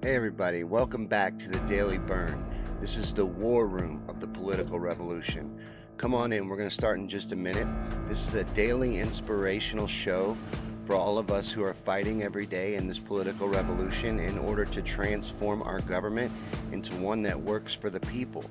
Hey everybody, welcome back to the Daily Bern. This is the war room of the political revolution. Come on in, we're going to start in just a minute. This is a daily inspirational show for all of us who are fighting every day in this political revolution in order to transform our government into one that works for the people.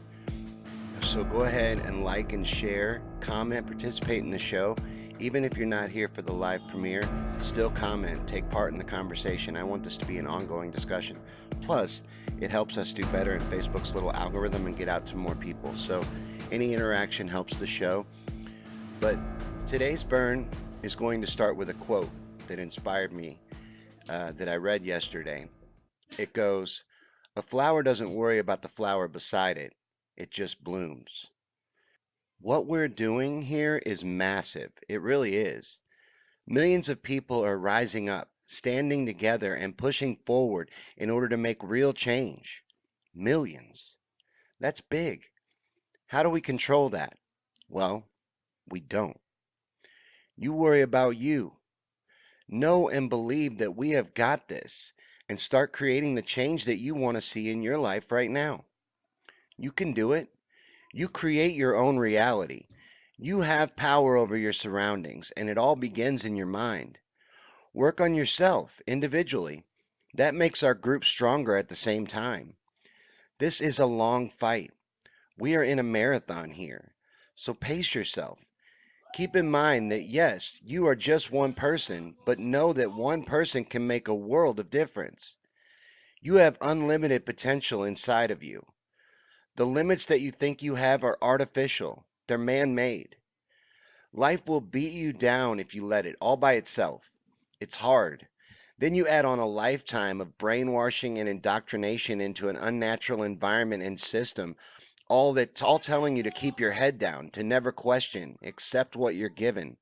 So go ahead and like and share, comment, participate in the show. Even if you're not here for the live premiere, still comment, take part in the conversation. I want this to be an ongoing discussion. Plus, it helps us do better in Facebook's little algorithm and get out to more people. So any interaction helps the show. But today's burn is going to start with a quote that inspired me that I read yesterday. It goes, "A flower doesn't worry about the flower beside it, it just blooms." What we're doing here is massive. It really is. Millions of people are rising up, standing together, and pushing forward in order to make real change. Millions. That's big. How do we control that? Well, we don't. You worry about you. Know and believe that we have got this and start creating the change that you want to see in your life right now. You can do it. You create your own reality. You have power over your surroundings, and it all begins in your mind. Work on yourself individually. That makes our group stronger at the same time. This is a long fight. We are in a marathon here. So pace yourself. Keep in mind that yes, you are just one person, but know that one person can make a world of difference. You have unlimited potential inside of you. The limits that you think you have are artificial, they're man made. Life will beat you down if you let it, all by itself. It's hard. Then you add on a lifetime of brainwashing and indoctrination into an unnatural environment and system, all telling you to keep your head down, to never question, accept what you're given.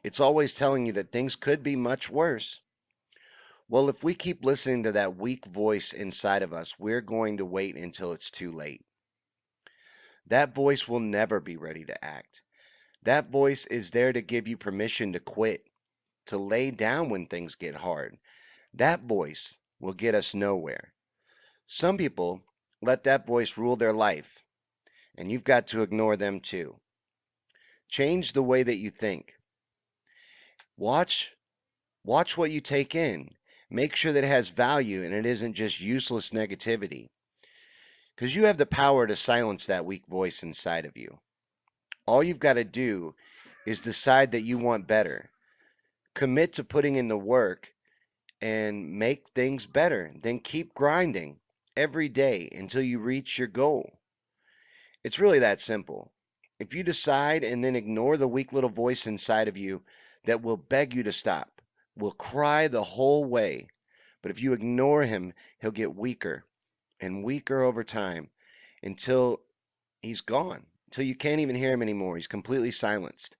It's always telling you that things could be much worse. Well, if we keep listening to that weak voice inside of us, we're going to wait until it's too late. That voice will never be ready to act. That voice is there to give you permission to quit, to lay down when things get hard. That voice will get us nowhere. Some people let that voice rule their life, and you've got to ignore them too. Change the way that you think. Watch watch what you take in. Make sure that it has value and it isn't just useless negativity. Because you have the power to silence that weak voice inside of you. All you've got to do is decide that you want better. Commit to putting in the work and make things better. Then keep grinding every day until you reach your goal. It's really that simple. If you decide and then ignore the weak little voice inside of you that will beg you to stop, will cry the whole way, but if you ignore him, he'll get weaker and weaker over time until he's gone, until you can't even hear him anymore. He's completely silenced.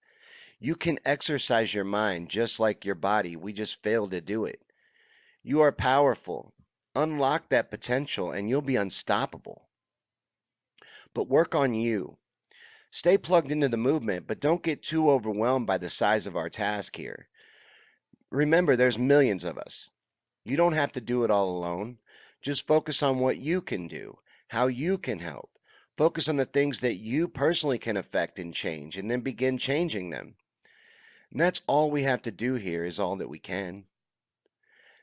You can exercise your mind just like your body. We just failed to do it. You are powerful. Unlock that potential and you'll be unstoppable. But work on you. Stay plugged into the movement, but don't get too overwhelmed by the size of our task here. Remember, there's millions of us. You don't have to do it all alone. Just focus on what you can do, how you can help. Focus on the things that you personally can affect and change, and then begin changing them. And that's all we have to do here is all that we can.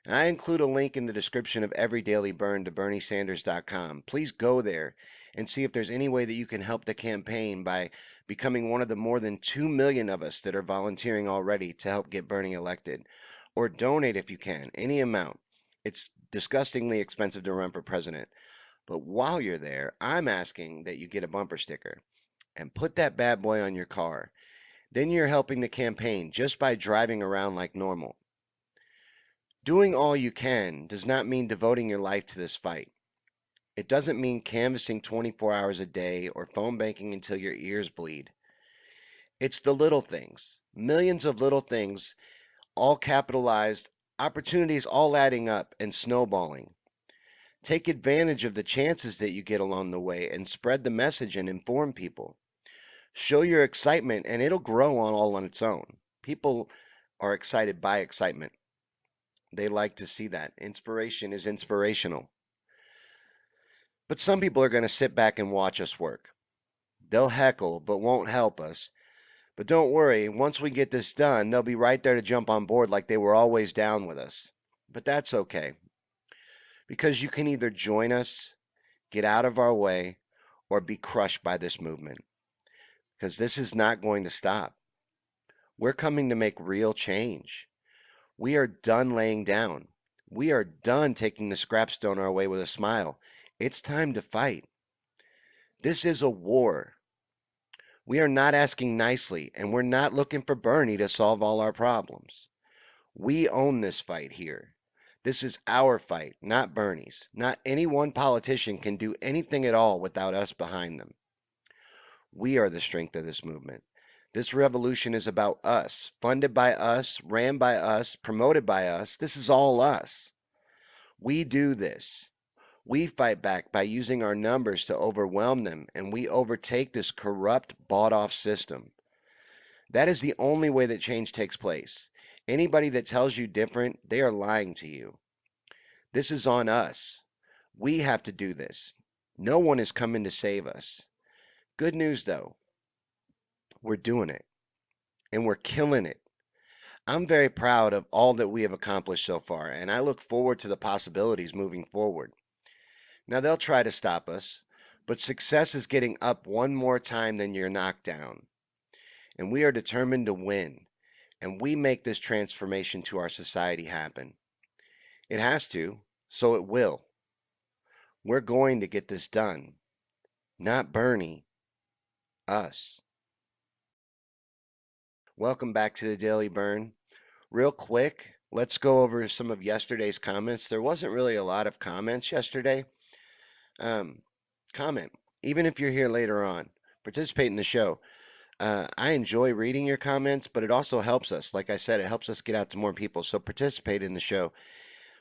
And I include a link in the description of every Daily Burn to BernieSanders.com. Please go there and see if there's any way that you can help the campaign by becoming one of the more than 2 million of us that are volunteering already to help get Bernie elected. Or donate if you can, any amount. It's disgustingly expensive to run for president. But while you're there, I'm asking that you get a bumper sticker and put that bad boy on your car. Then you're helping the campaign just by driving around like normal. Doing all you can does not mean devoting your life to this fight. It doesn't mean canvassing 24 hours a day or phone banking until your ears bleed. It's the little things, millions of little things, all capitalized, opportunities all adding up and snowballing. Take advantage of the chances that you get along the way and spread the message and inform people. Show your excitement and it'll grow all on its own. People are excited by excitement. They like to see that. Inspiration is inspirational. But some people are going to sit back and watch us work. They'll heckle, but won't help us. But don't worry, once we get this done, they'll be right there to jump on board like they were always down with us. But that's okay, because you can either join us, get out of our way, or be crushed by this movement, because this is not going to stop. We're coming to make real change. We are done laying down. We are done taking the scraps thrown our way with a smile. It's time to fight. This is a war. We are not asking nicely, and we're not looking for Bernie to solve all our problems. We own this fight here. This is our fight, not Bernie's. Not any one politician can do anything at all without us behind them. We are the strength of this movement. This revolution is about us, funded by us, ran by us, promoted by us. This is all us. We do this. We fight back by using our numbers to overwhelm them, and we overtake this corrupt, bought off system. That is the only way that change takes place. Anybody that tells you different, they are lying to you. This is on us. We have to do this. No one is coming to save us. Good news, though, we're doing it, and we're killing it. I'm very proud of all that we have accomplished so far, and I look forward to the possibilities moving forward. Now, they'll try to stop us, but success is getting up one more time than you're knocked down. And we are determined to win, and we make this transformation to our society happen. It has to, so it will. We're going to get this done. Not Bernie, us. Welcome back to the Daily Bern. Real quick, let's go over some of yesterday's comments. There wasn't really a lot of comments yesterday. Comment, even if you're here later on, participate in the show. I enjoy reading your comments, but it also helps us. Like I said, it helps us get out to more people. So participate in the show.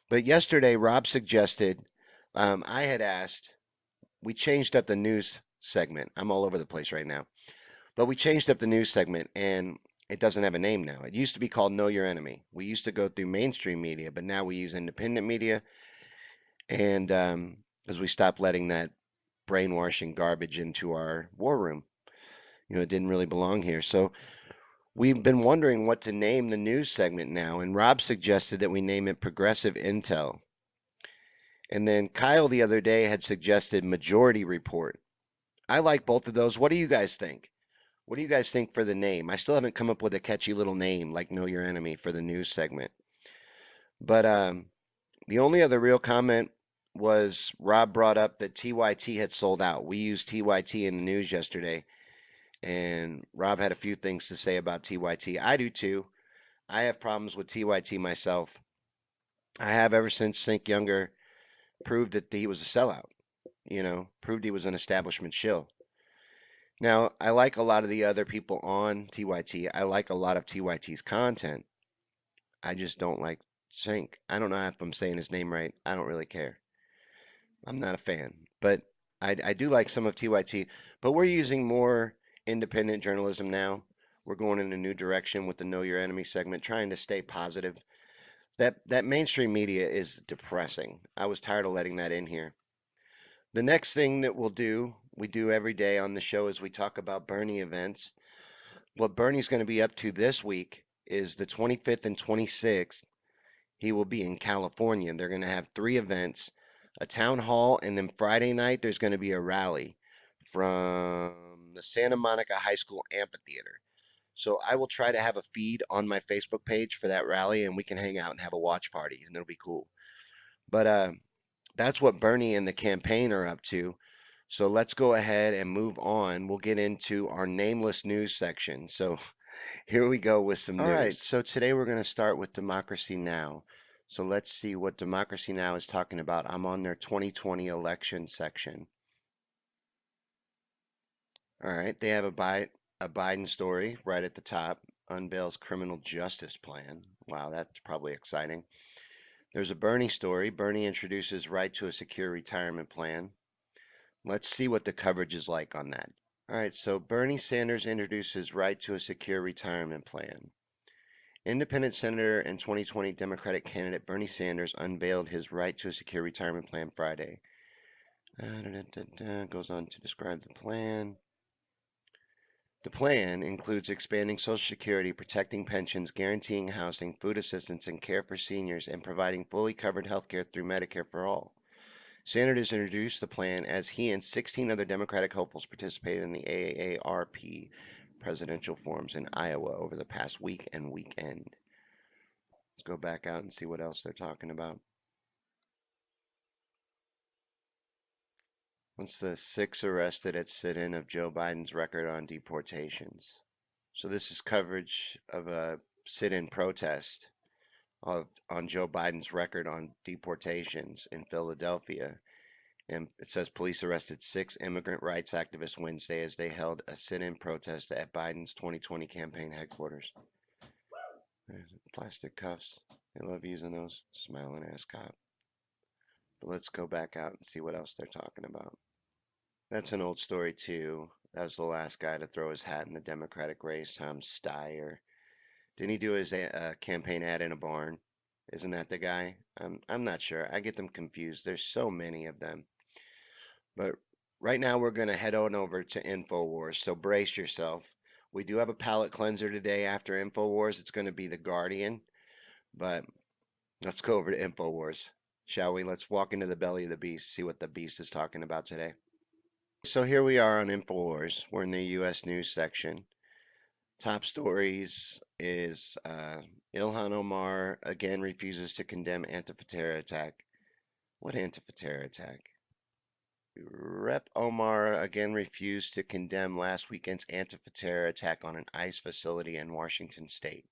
But yesterday, Rob suggested, I had asked, we changed up the news segment. I'm all over the place right now. But we changed up the news segment and it doesn't have a name now. It used to be called Know Your Enemy. We used to go through mainstream media, but now we use independent media. And because we stopped letting that brainwashing garbage into our war room. It didn't really belong here. So we've been wondering what to name the news segment now, and Rob suggested that we name it Progressive Intel. And then Kyle the other day had suggested Majority Report. I like both of those. What do you guys think? What do you guys think for the name? I still haven't come up with a catchy little name like Know Your Enemy for the news segment. But the only other real comment was Rob brought up that TYT had sold out. We used TYT in the news yesterday, and Rob had a few things to say about TYT. I do too. I have problems with TYT myself. I have ever since Think Younger proved that he was a sellout, proved he was an establishment shill. Now, I like a lot of the other people on TYT. I like a lot of TYT's content. I just don't like Sink. I don't know if I'm saying his name right. I don't really care. I'm not a fan, but I do like some of TYT. But we're using more independent journalism now. We're going in a new direction with the Know Your Enemy segment, trying to stay positive. That mainstream media is depressing. I was tired of letting that in here. The next thing that we do every day on the show, is we talk about Bernie events. What Bernie's going to be up to this week is the 25th and 26th. He will be in California. They're going to have 3 events, a town hall, and then Friday night there's going to be a rally from the Santa Monica High School amphitheater. So I will try to have a feed on my Facebook page for that rally, and we can hang out and have a watch party, and it'll be cool. But that's what Bernie and the campaign are up to. So let's go ahead and move on. We'll get into our nameless news section. So here we go with some news. All right, so today we're going to start with Democracy Now! So let's see what Democracy Now! Is talking about. I'm on their 2020 election section. All right, they have a Biden story right at the top. Unveils criminal justice plan. Wow, that's probably exciting. There's a Bernie story. Bernie introduces right to a secure retirement plan. Let's see what the coverage is like on that. All right, so Bernie Sanders introduces right to a secure retirement plan. Independent Senator and 2020 Democratic candidate Bernie Sanders unveiled his right to a secure retirement plan Friday. Goes on to describe the plan. The plan includes expanding Social Security, protecting pensions, guaranteeing housing, food assistance, and care for seniors, and providing fully covered health care through Medicare for all. Sanders introduced the plan as he and 16 other Democratic hopefuls participated in the AARP presidential forums in Iowa over the past week and weekend. Let's go back out and see what else they're talking about. What's the 6 arrested at sit-in of Joe Biden's record on deportations? So this is coverage of a sit-in protest on Joe Biden's record on deportations in Philadelphia. And it says police arrested 6 immigrant rights activists Wednesday as they held a sit-in protest at Biden's 2020 campaign headquarters. There's plastic cuffs. They love using those. Smiling ass cop. But let's go back out and see what else they're talking about. That's an old story too. That was the last guy to throw his hat in the Democratic race, Tom Steyer. Didn't he do his campaign ad in a barn? Isn't that the guy? I'm not sure. I get them confused. There's so many of them. But right now we're going to head on over to InfoWars. So brace yourself. We do have a palate cleanser today after InfoWars. It's going to be The Guardian. But let's go over to InfoWars, shall we? Let's walk into the belly of the beast, see what the beast is talking about today. So here we are on InfoWars. We're in the U.S. News section. Top stories is Ilhan Omar again refuses to condemn Antifa terror attack. What Antifa terror attack? Rep. Omar again refused to condemn last weekend's Antifa terror attack on an ICE facility in Washington state.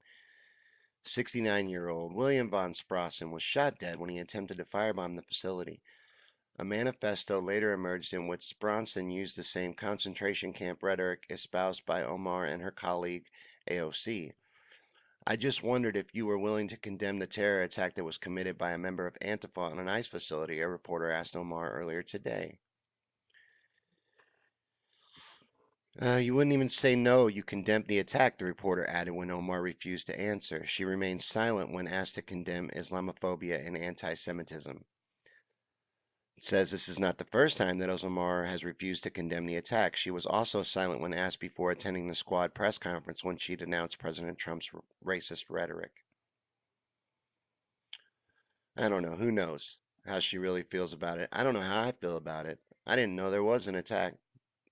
69-year-old William von Sprossen was shot dead when he attempted to firebomb the facility. A manifesto later emerged in which Bronson used the same concentration camp rhetoric espoused by Omar and her colleague AOC. I just wondered if you were willing to condemn the terror attack that was committed by a member of Antifa on an ICE facility, a reporter asked Omar earlier today. You wouldn't even say no, you condemned the attack, the reporter added when Omar refused to answer. She remained silent when asked to condemn Islamophobia and anti-Semitism. It says this is not the first time that Omar has refused to condemn the attack. She was also silent when asked before attending the Squad press conference when she denounced President Trump's racist rhetoric. I don't know. Who knows how she really feels about it? I don't know how I feel about it. I didn't know there was an attack,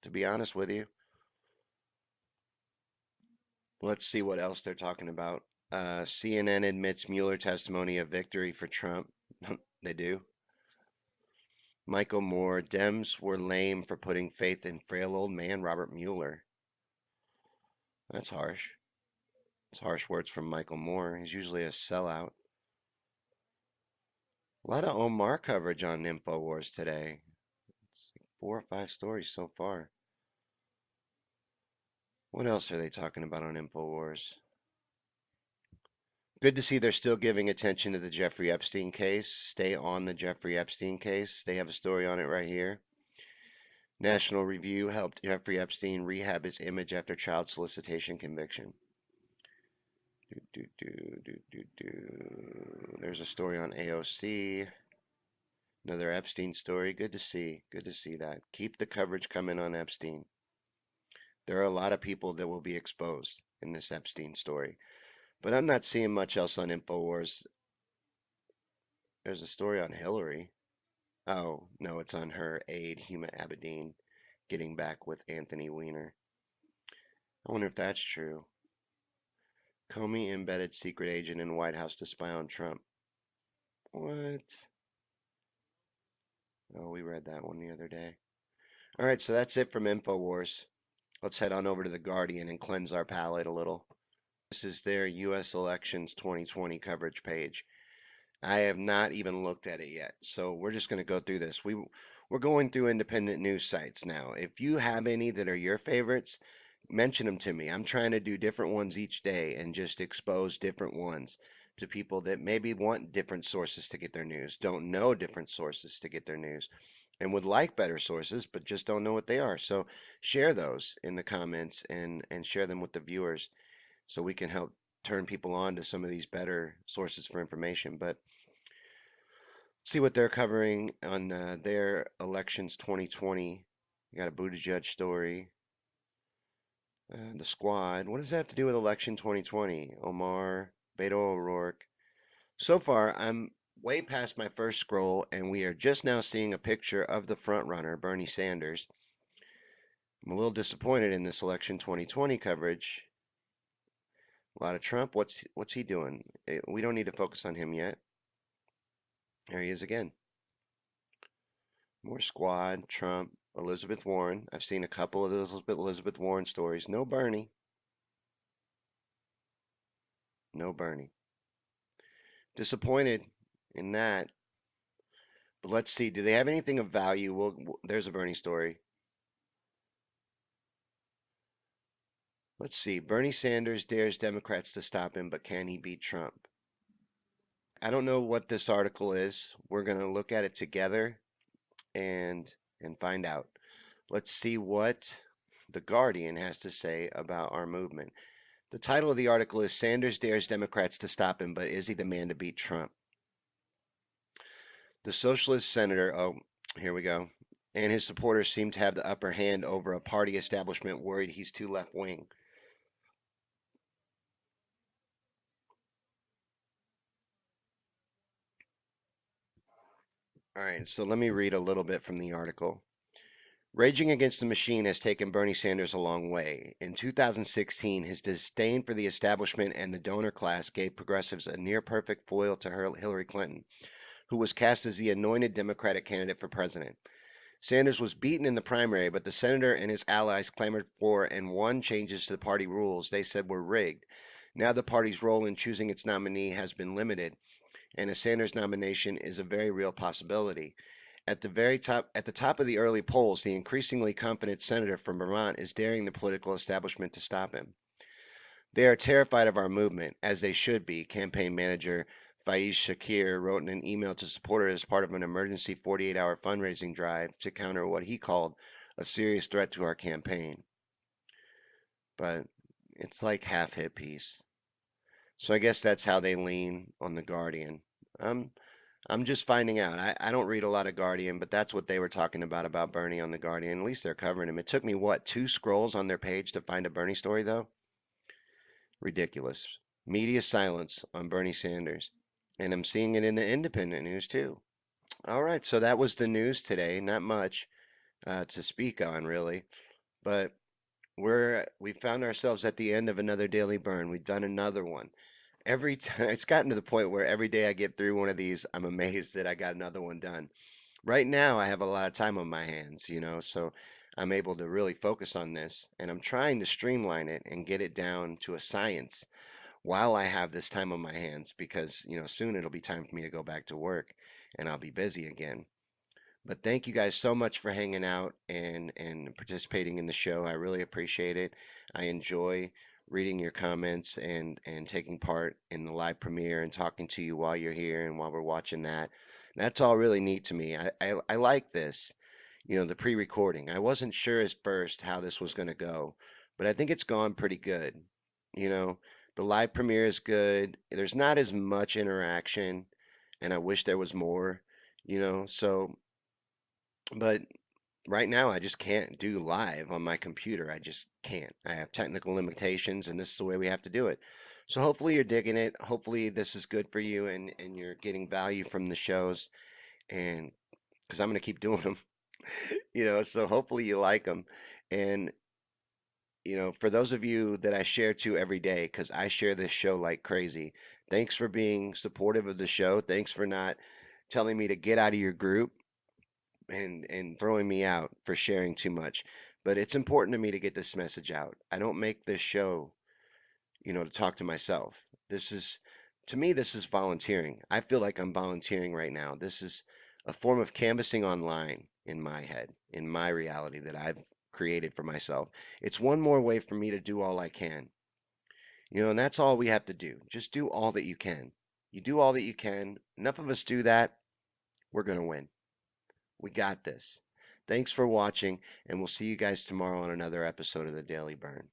to be honest with you. Let's see what else they're talking about. CNN admits Mueller testimony a victory for Trump. They do. Michael Moore, Dems were lame for putting faith in frail old man Robert Mueller. That's harsh. It's harsh words from Michael Moore. He's usually a sellout. A lot of Omar coverage on InfoWars today. It's like 4 or 5 stories so far. What else are they talking about on InfoWars? Good to see they're still giving attention to the Jeffrey Epstein case. Stay on the Jeffrey Epstein case. They have a story on it right here. National Review helped Jeffrey Epstein rehab his image after child solicitation conviction. There's a story on AOC. Another Epstein story. Good to see. Good to see that. Keep the coverage coming on Epstein. There are a lot of people that will be exposed in this Epstein story. But I'm not seeing much else on InfoWars. There's a story on Hillary. Oh, no, it's on her aide, Huma Abedin, getting back with Anthony Weiner. I wonder if that's true. Comey embedded secret agent in White House to spy on Trump. What? Oh, we read that one the other day. All right, so that's it from InfoWars. Let's head on over to The Guardian and cleanse our palate a little. This is their U.S. elections 2020 coverage page. I have not even looked at it yet, so we're just going to go through this. We're going through independent news sites now. If you have any that are your favorites, mention them to me. I'm trying to do different ones each day and just expose different ones to people that maybe want different sources to get their news, don't know different sources to get their news, and would like better sources, but just don't know what they are. So share those in the comments and share them with the viewers so we can help turn people on to some of these better sources for information. But See what they're covering on their elections 2020. You got a Buttigieg story. The squad. What does that have to do with election 2020? Omar, Beto O'Rourke. So far, I'm way past my first scroll, and we are just now seeing a picture of the front runner, Bernie Sanders. I'm a little disappointed in this election 2020 coverage. A lot of Trump. What's he doing? We don't need to focus on him yet. There he is again. More squad, Trump, Elizabeth Warren. I've seen a couple of those Elizabeth Warren stories. No Bernie. No Bernie. Disappointed in that. But let's see. Do they have anything of value? There's a Bernie story. Let's see. Bernie Sanders dares Democrats to stop him, but can he beat Trump? I don't know what this article is. We're going to look at it together and find out. Let's see what The Guardian has to say about our movement. The title of the article is Sanders dares Democrats to stop him, but is he the man to beat Trump? The socialist senator, oh, here we go, and his supporters seem to have the upper hand over a party establishment worried he's too left wing. All right, so let me read a little bit from the article. Raging Against the Machine has taken Bernie Sanders a long way. In 2016, his disdain for the establishment and the donor class gave progressives a near perfect foil to Hillary Clinton, who was cast as the anointed Democratic candidate for president. Sanders was beaten in the primary, but the senator and his allies clamored for and won changes to the party rules they said were rigged. Now the party's role in choosing its nominee has been limited, and a Sanders nomination is a very real possibility. At the top of the early polls, the increasingly confident senator from Vermont is daring the political establishment to stop him. They are terrified of our movement, as they should be, campaign manager Faiz Shakir wrote in an email to supporters as part of an emergency 48-hour fundraising drive to counter what he called a serious threat to our campaign. But it's like half hit piece. So I guess that's how they lean on the Guardian. Um, I'm just finding out. I don't read a lot of Guardian, but that's what they were talking about Bernie on the Guardian. At least they're covering him. It took me, what, 2 scrolls on their page to find a Bernie story, though? Ridiculous. Media silence on Bernie Sanders. And I'm seeing it in the independent news, too. All right, so that was the news today. Not much to speak on, really. But we found ourselves at the end of another Daily Burn. We've done another one. Every time, it's gotten to the point where every day I get through one of these, I'm amazed that I got another one done. Right now, I have a lot of time on my hands, so I'm able to really focus on this, and I'm trying to streamline it and get it down to a science while I have this time on my hands because, soon it'll be time for me to go back to work and I'll be busy again. But thank you guys so much for hanging out and participating in the show. I really appreciate it. I enjoy reading your comments and taking part in the live premiere and talking to you while you're here and while we're watching that. That's all really neat to me. I like this, the pre-recording. I wasn't sure at first how this was going to go, but I think it's gone pretty good. You know, the live premiere is good. There's not as much interaction, and I wish there was more, so but right now I just can't do live on my computer. I just can't. I have technical limitations, and this is the way we have to do it. So hopefully you're digging it. Hopefully this is good for you and you're getting value from the shows and because I'm going to keep doing them, so hopefully you like them. And, for those of you that I share to every day, because I share this show like crazy, thanks for being supportive of the show. Thanks for not telling me to get out of your group and throwing me out for sharing too much. But it's important to me to get this message out. I don't make this show, to talk to myself. To me, this is volunteering. I feel like I'm volunteering right now. This is a form of canvassing online in my head, in my reality that I've created for myself. It's one more way for me to do all I can. And that's all we have to do. Just do all that you can. You do all that you can. Enough of us do that. We're going to win. We got this. Thanks for watching, and we'll see you guys tomorrow on another episode of the Daily Burn.